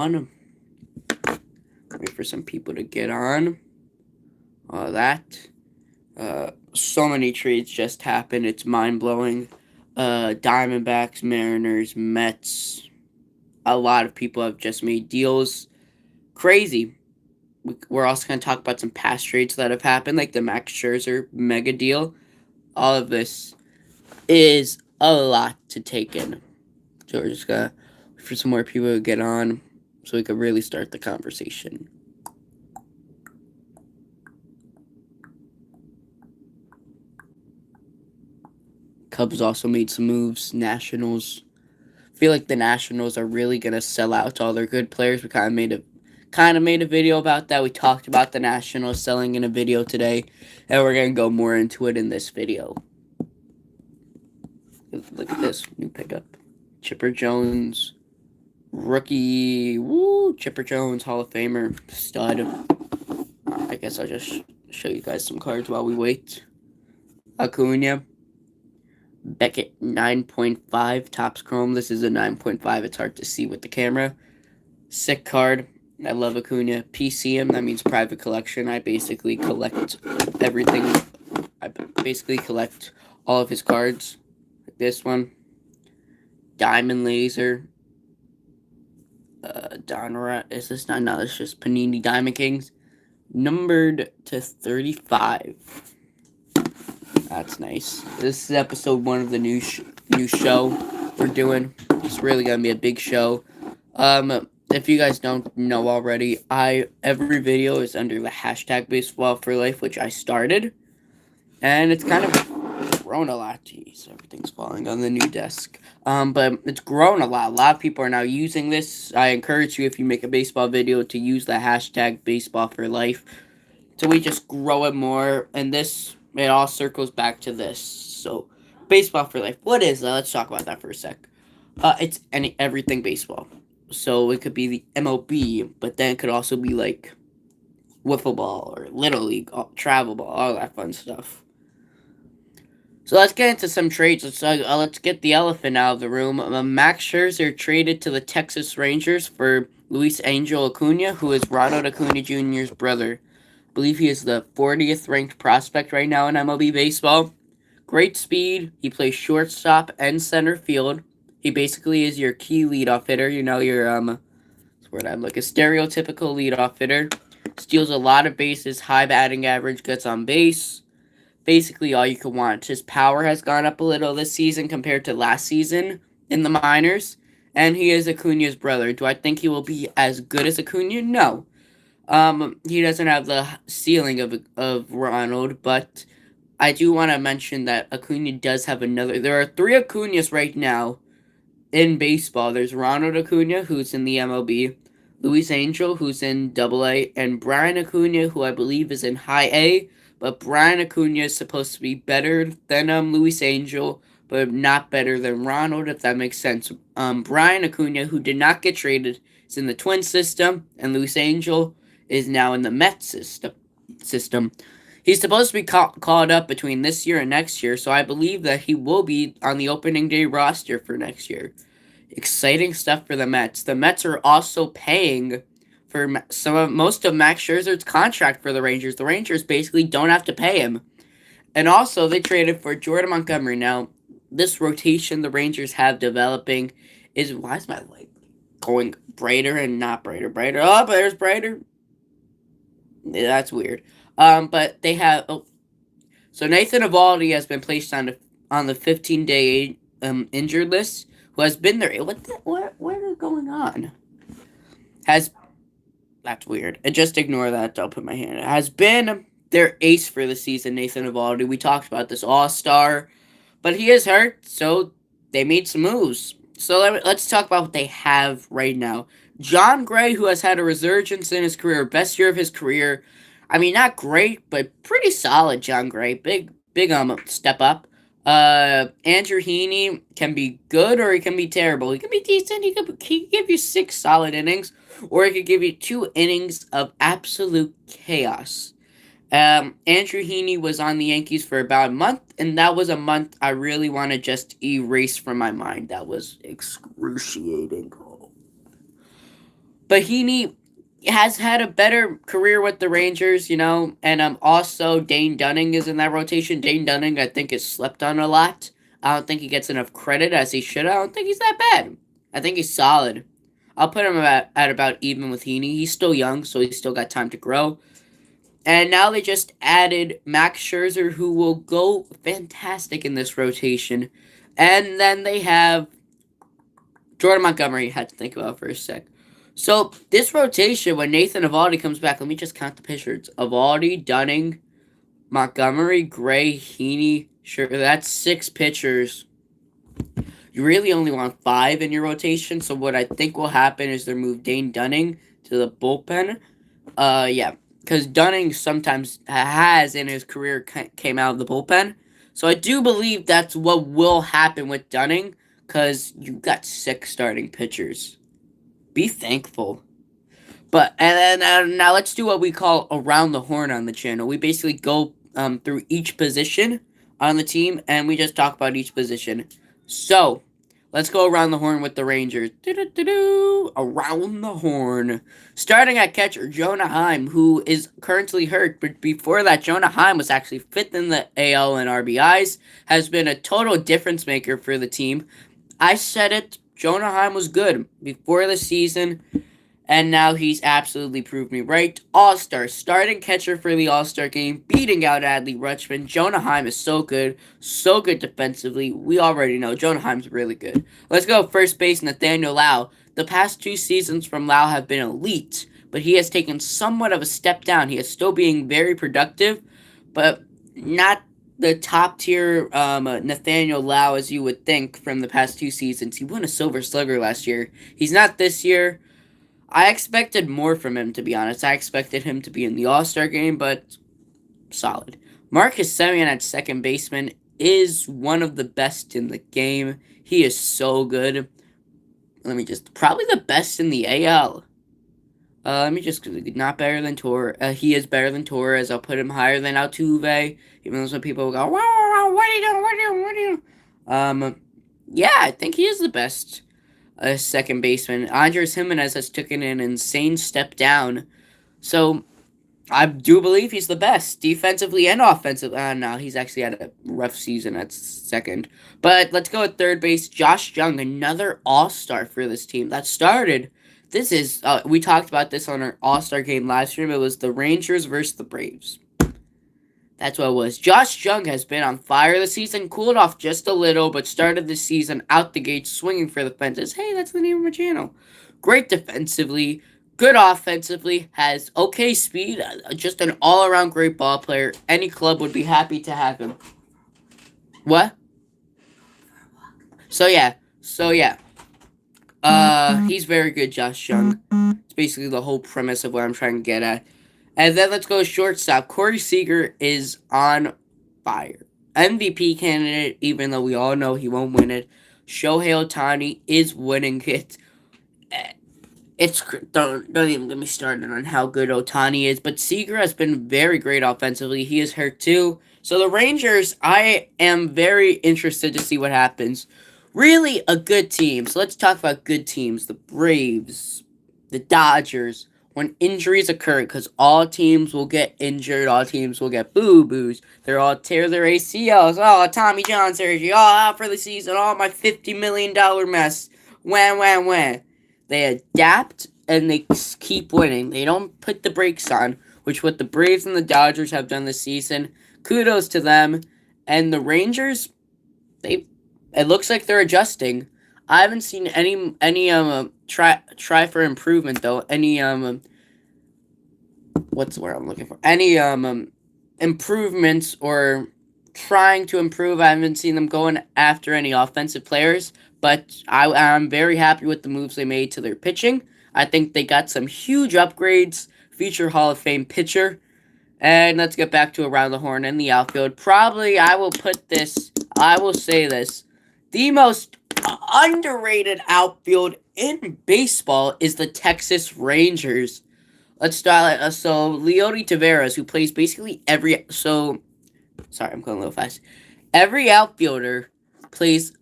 Wait for some people to get on. All that. So many trades just happened. It's mind blowing. Diamondbacks, Mariners, Mets. A lot of people have just made deals. Crazy. We're also going to talk about some past trades that have happened, like the Max Scherzer mega deal. All of this is a lot to take in. So we're just going to wait for some more people to get on so we can really start the conversation. Cubs also made some moves. Nationals. I feel like the Nationals are really gonna sell out all their good players. We kind of made a video about that. We talked about the Nationals selling in a video today, and we're gonna go more into it in this video. Look at this new pickup, Chipper Jones, rookie. Woo, Chipper Jones, Hall of Famer, stud. I guess I'll just show you guys some cards while we wait. Acuna. Beckett 9.5 Topps Chrome. This is a 9.5. It's hard to see with the camera. Sick card. I love Acuna. PCM, that means private collection. I basically collect everything. I basically collect all of his cards. This one. Diamond Laser. Is this not? No, it's just Panini Diamond Kings. Numbered to 35. That's nice. This is episode 1 of the new show we're doing. It's really gonna be a big show. If you guys don't know already, every video is under the hashtag Baseball4life, which I started, and it's kind of grown a lot. Jeez, everything's falling on the new desk. But it's grown a lot. A lot of people are now using this. I encourage you, if you make a baseball video, to use the hashtag Baseball4life, so we just grow it more. And it all circles back to this. So, Baseball4life. What is that? Let's talk about that for a sec. It's everything baseball. So it could be the MLB, but then it could also be like wiffle ball or little league, travel ball, all that fun stuff. So let's get into some trades. Let's get the elephant out of the room. Max Scherzer traded to the Texas Rangers for Luis Angel Acuna, who is Ronald Acuna Jr.'s brother. I believe he is the 40th ranked prospect right now in MLB baseball. Great speed. He plays shortstop and center field. He basically is your key leadoff hitter. You know, your word I'm like a stereotypical leadoff hitter. Steals a lot of bases, high batting average, gets on base. Basically all you could want. His power has gone up a little this season compared to last season in the minors. And he is Acuna's brother. Do I think he will be as good as Acuna? No. He doesn't have the ceiling of Ronald, but I do want to mention that Acuna does have another. There are 3 Acunas right now in baseball. There's Ronald Acuna, who's in the MLB, Luis Angel, who's in AA, and Brian Acuna, who I believe is in High A. But Brian Acuna is supposed to be better than Luis Angel, but not better than Ronald, if that makes sense. Brian Acuna, who did not get traded, is in the Twins system, and Luis Angel is now in the Mets system. He's supposed to be called up between this year and next year, so I believe that he will be on the opening day roster for next year. Exciting stuff for the Mets. The Mets are also paying for most of Max Scherzer's contract for the Rangers. The Rangers basically don't have to pay him. And also, they traded for Jordan Montgomery. Now, this rotation the Rangers have developing is... Why is my light going brighter and not brighter? Brighter. Oh, but there's brighter. Yeah, that's weird. But they have... Oh. So, Nathan Eovaldi has been placed on the 15-day injured list, who has been there. What is going on? That's weird. Just ignore that. I'll put my hand. It has been their ace for the season, Nathan Eovaldi. We talked about this all-star, but he is hurt, so they made some moves. So let's talk about what they have right now. Jon Gray, who has had a resurgence in his career, best year of his career. I mean, not great, but pretty solid. Jon Gray, big step up. Andrew Heaney can be good or he can be terrible. He can be decent. He can give you 6 solid innings, or he could give you 2 innings of absolute chaos. Andrew Heaney was on the Yankees for about a month, and that was a month I really want to just erase from my mind. That was excruciating. But Heaney has had a better career with the Rangers, and also Dane Dunning is in that rotation. Dane Dunning, I think, is slept on a lot. I don't think he gets enough credit as he should. I don't think he's that bad. I think he's solid. I'll put him at about even with Heaney. He's still young, so he's still got time to grow. And now they just added Max Scherzer, who will go fantastic in this rotation. And then they have Jordan Montgomery. Had to think about it for a sec. So this rotation, when Nathan Eovaldi comes back, let me just count the pitchers: Eovaldi, Dunning, Montgomery, Gray, Heaney. Sure, that's 6 pitchers. You really only want 5 in your rotation. So what I think will happen is they move Dane Dunning to the bullpen. Yeah, because Dunning sometimes has in his career came out of the bullpen. So I do believe that's what will happen with Dunning, because you got 6 starting pitchers. Be thankful. But and then now let's do what we call around the horn on the channel. We basically go through each position on the team, and we just talk about each position. So let's go around the horn with the Rangers. Around the horn. Starting at catcher, Jonah Heim, who is currently hurt. But before that, Jonah Heim was actually 5th in the AL in RBIs. Has been a total difference maker for the team. I said it. Jonah Heim was good before the season, and now he's absolutely proved me right. All-Star, starting catcher for the All-Star game, beating out Adley Rutschman. Jonah Heim is so good defensively. We already know Jonah Heim's really good. Let's go first base, Nathaniel Lau. The past 2 seasons from Lau have been elite, but he has taken somewhat of a step down. He is still being very productive, but not the top tier Nathaniel Lau as you would think from the past 2 seasons. He won a Silver Slugger last year. He's not this year. I expected more from him, to be honest. I expected him to be in the All-Star game, but solid. Marcus Semien at second baseman is one of the best in the game. He is so good. Probably the best in the AL. Not better than Torres. He is better than Torres. I'll put him higher than Altuve, even though some people will go, wow, what are you doing? Yeah, I think he is the best second baseman. Andres Jimenez has taken an insane step down. So, I do believe he's the best, defensively and offensively. No, he's actually had a rough season at second. But let's go at third base. Josh Jung, another all-star for this team. That started... This is, we talked about this on our All-Star game live stream. It was the Rangers versus the Braves. That's what it was. Josh Jung has been on fire this season. Cooled off just a little, but started the season out the gate swinging for the fences. Hey, that's the name of my channel. Great defensively. Good offensively. Has okay speed. Just an all-around great ball player. Any club would be happy to have him. What? So, yeah. He's very good, Josh Jung. It's basically the whole premise of what I'm trying to get at. And then let's go shortstop. Corey Seager is on fire. MVP candidate, even though we all know he won't win it. Shohei Ohtani is winning it. Don't even get me started on how good Ohtani is. But Seager has been very great offensively. He is hurt too. So the Rangers, I am very interested to see what happens. Really a good team. So let's talk about good teams. The Braves, the Dodgers. When injuries occur, because all teams will get injured, all teams will get boo-boos. They'll all tear their ACLs. Oh, Tommy John surgery. Oh, out for the season. Oh, my $50 million mess. When. They adapt and they keep winning. They don't put the brakes on, which what the Braves and the Dodgers have done this season. Kudos to them. And the Rangers, it looks like they're adjusting. I haven't seen any try for improvement though. Any what's the word I'm looking for? Any improvements or trying to improve. I haven't seen them going after any offensive players, but I'm very happy with the moves they made to their pitching. I think they got some huge upgrades. Future Hall of Fame pitcher. And let's get back to around the horn in the outfield. Probably, I will say this. The most underrated outfield in baseball is the Texas Rangers. Let's start. So, Leody Taveras, who plays basically every... sorry, I'm going a little fast. Every outfielder plays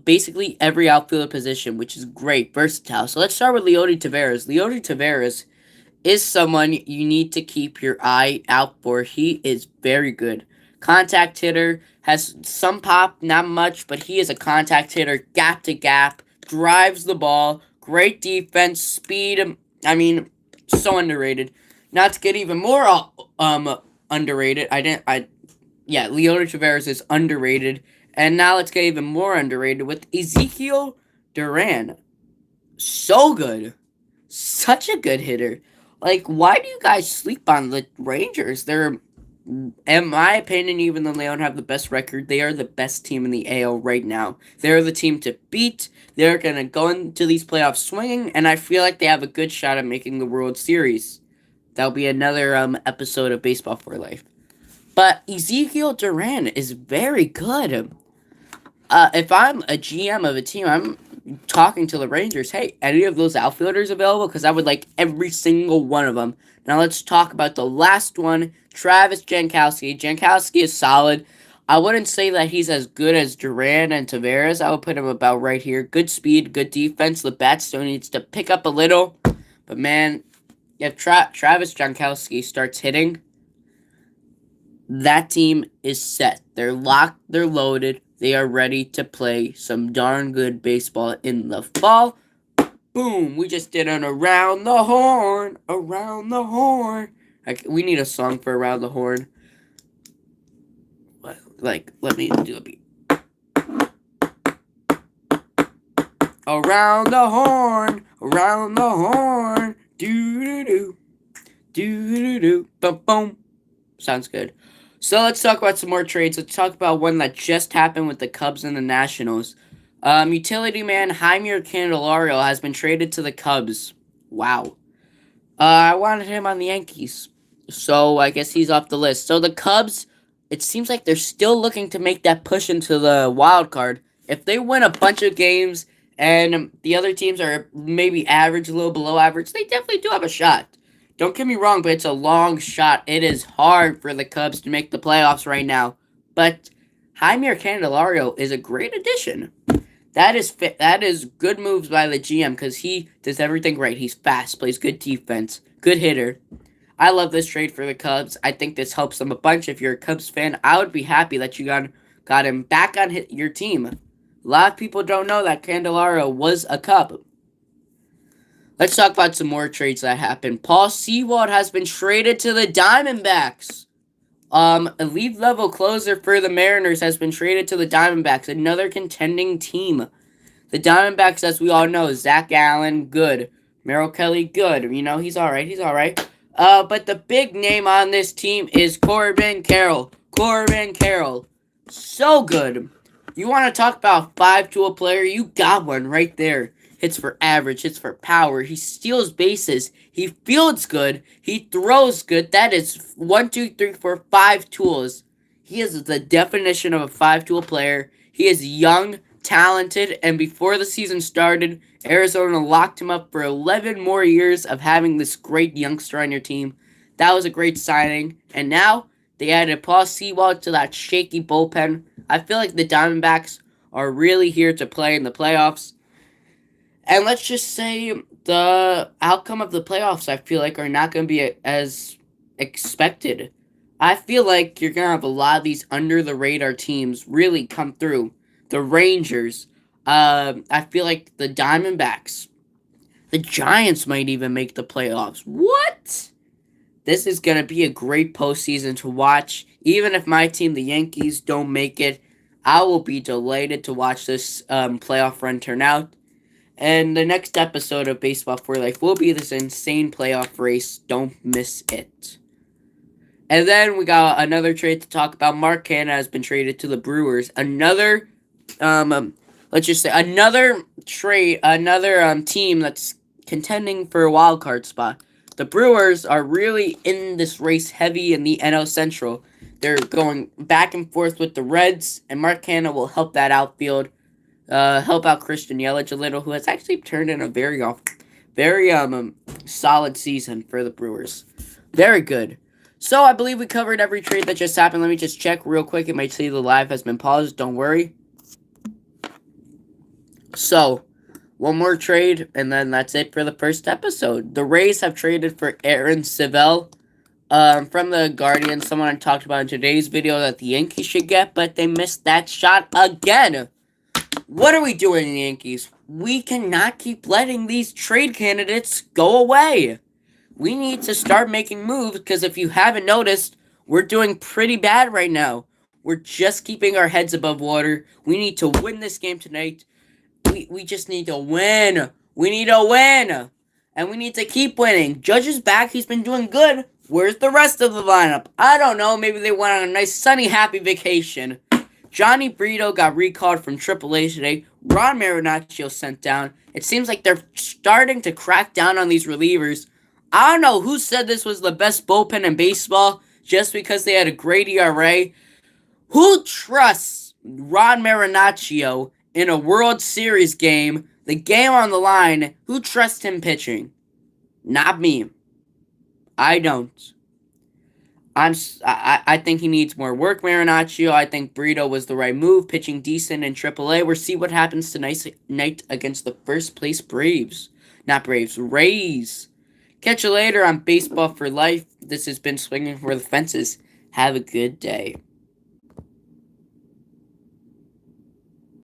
basically every outfielder position, which is great, versatile. So let's start with Leody Taveras. Leody Taveras is someone you need to keep your eye out for. He is very good. Contact hitter, has some pop, not much, but he is a contact hitter, gap to gap, drives the ball, great defense, speed. I mean, so underrated. Not to get even more underrated. Leonardo Tavares is underrated. And now let's get even more underrated with Ezekiel Duran. So good. Such a good hitter. Like, why do you guys sleep on the Rangers? They're, in my opinion, even though they don't have the best record, they are the best team in the AL right now. They're the team to beat. They're going to go into these playoffs swinging, and I feel like they have a good shot at making the World Series. That'll be another episode of Baseball for Life. But Ezekiel Duran is very good. If I'm a GM of a team, I'm talking to the Rangers. Hey, any of those outfielders available? Because I would like every single one of them. Now let's talk about the last one, Travis Jankowski. Jankowski is solid. I wouldn't say that he's as good as Duran and Tavares. I would put him about right here. Good speed, good defense. The bat still needs to pick up a little. But man, if Travis Jankowski starts hitting, that team is set. They're locked, they're loaded, they are ready to play some darn good baseball in the fall. Boom, we just did an around the horn, around the horn. We need a song for around the horn. Like, let me do a beat. Around the horn, doo-doo-doo, doo-doo-doo, boom, boom. Sounds good. So let's talk about some more trades. Let's talk about one that just happened with the Cubs and the Nationals. Utility man Jaime Candelario has been traded to the Cubs. Wow. I wanted him on the Yankees, so I guess he's off the list. So the Cubs, it seems like they're still looking to make that push into the wild card. If they win a bunch of games and the other teams are maybe average, a little below average, they definitely do have a shot. Don't get me wrong, but it's a long shot. It is hard for the Cubs to make the playoffs right now. But Jaime Candelario is a great addition. That is good moves by the GM because he does everything right. He's fast, plays good defense, good hitter. I love this trade for the Cubs. I think this helps them a bunch. If you're a Cubs fan, I would be happy that you got him back on your team. A lot of people don't know that Candelario was a Cub. Let's talk about some more trades that happened. Paul Sewald has been traded to the Diamondbacks. A lead level closer for the Mariners has been traded to the Diamondbacks, another contending team. The Diamondbacks, as we all know, Zach Allen, good. Merrill Kelly, good. You know, he's alright. But the big name on this team is Corbin Carroll. So good. You want to talk about 5-tool player? You got one right there. Hits for average, hits for power. He steals bases. He fields good. He throws good. That is 1, 2, 3, 4, 5 tools. He is the definition of a 5-tool player. He is young, talented, and before the season started, Arizona locked him up for 11 more years of having this great youngster on your team. That was a great signing. And now they added Paul Sewald to that shaky bullpen. I feel like the Diamondbacks are really here to play in the playoffs. And let's just say the outcome of the playoffs, I feel like, are not going to be as expected. I feel like you're going to have a lot of these under-the-radar teams really come through. The Rangers, I feel like the Diamondbacks, the Giants might even make the playoffs. What? This is going to be a great postseason to watch. Even if my team, the Yankees, don't make it, I will be delighted to watch this playoff run turn out. And the next episode of Baseball for Life will be this insane playoff race. Don't miss it. And then we got another trade to talk about. Mark Canha has been traded to the Brewers. Another, another trade, another team that's contending for a wild card spot. The Brewers are really in this race heavy in the NL Central. They're going back and forth with the Reds, and Mark Canha will help that outfield. Help out Christian Yelich a little, who has actually turned in a very solid season for the Brewers. Very good. So I believe we covered every trade that just happened. Let me just check real quick. It might say the live has been paused. Don't worry. So, one more trade, and then that's it for the first episode. The Rays have traded for Aaron Civell from the Guardians. Someone talked about in today's video that the Yankees should get, but they missed that shot again. What are we doing, Yankees? We cannot keep letting these trade candidates go away. We need to start making moves, because if you haven't noticed, we're doing pretty bad right now. We're just keeping our heads above water. We need to win this game tonight. We just need to win. We need to win. And we need to keep winning. Judge is back. He's been doing good. Where's the rest of the lineup? I don't know. Maybe they went on a nice, sunny, happy vacation. Johnny Brito got recalled from AAA today. Ron Marinaccio sent down. It seems like they're starting to crack down on these relievers. I don't know who said this was the best bullpen in baseball just because they had a great ERA. Who trusts Ron Marinaccio in a World Series game, the game on the line? Who trusts him pitching? Not me. I don't. I think he needs more work, Marinaccio. I think Brito was the right move, pitching decent in AAA. We'll see what happens tonight against the first place Braves. Not Braves, Rays. Catch you later on Baseball for Life. This has been Swinging for the Fences. Have a good day.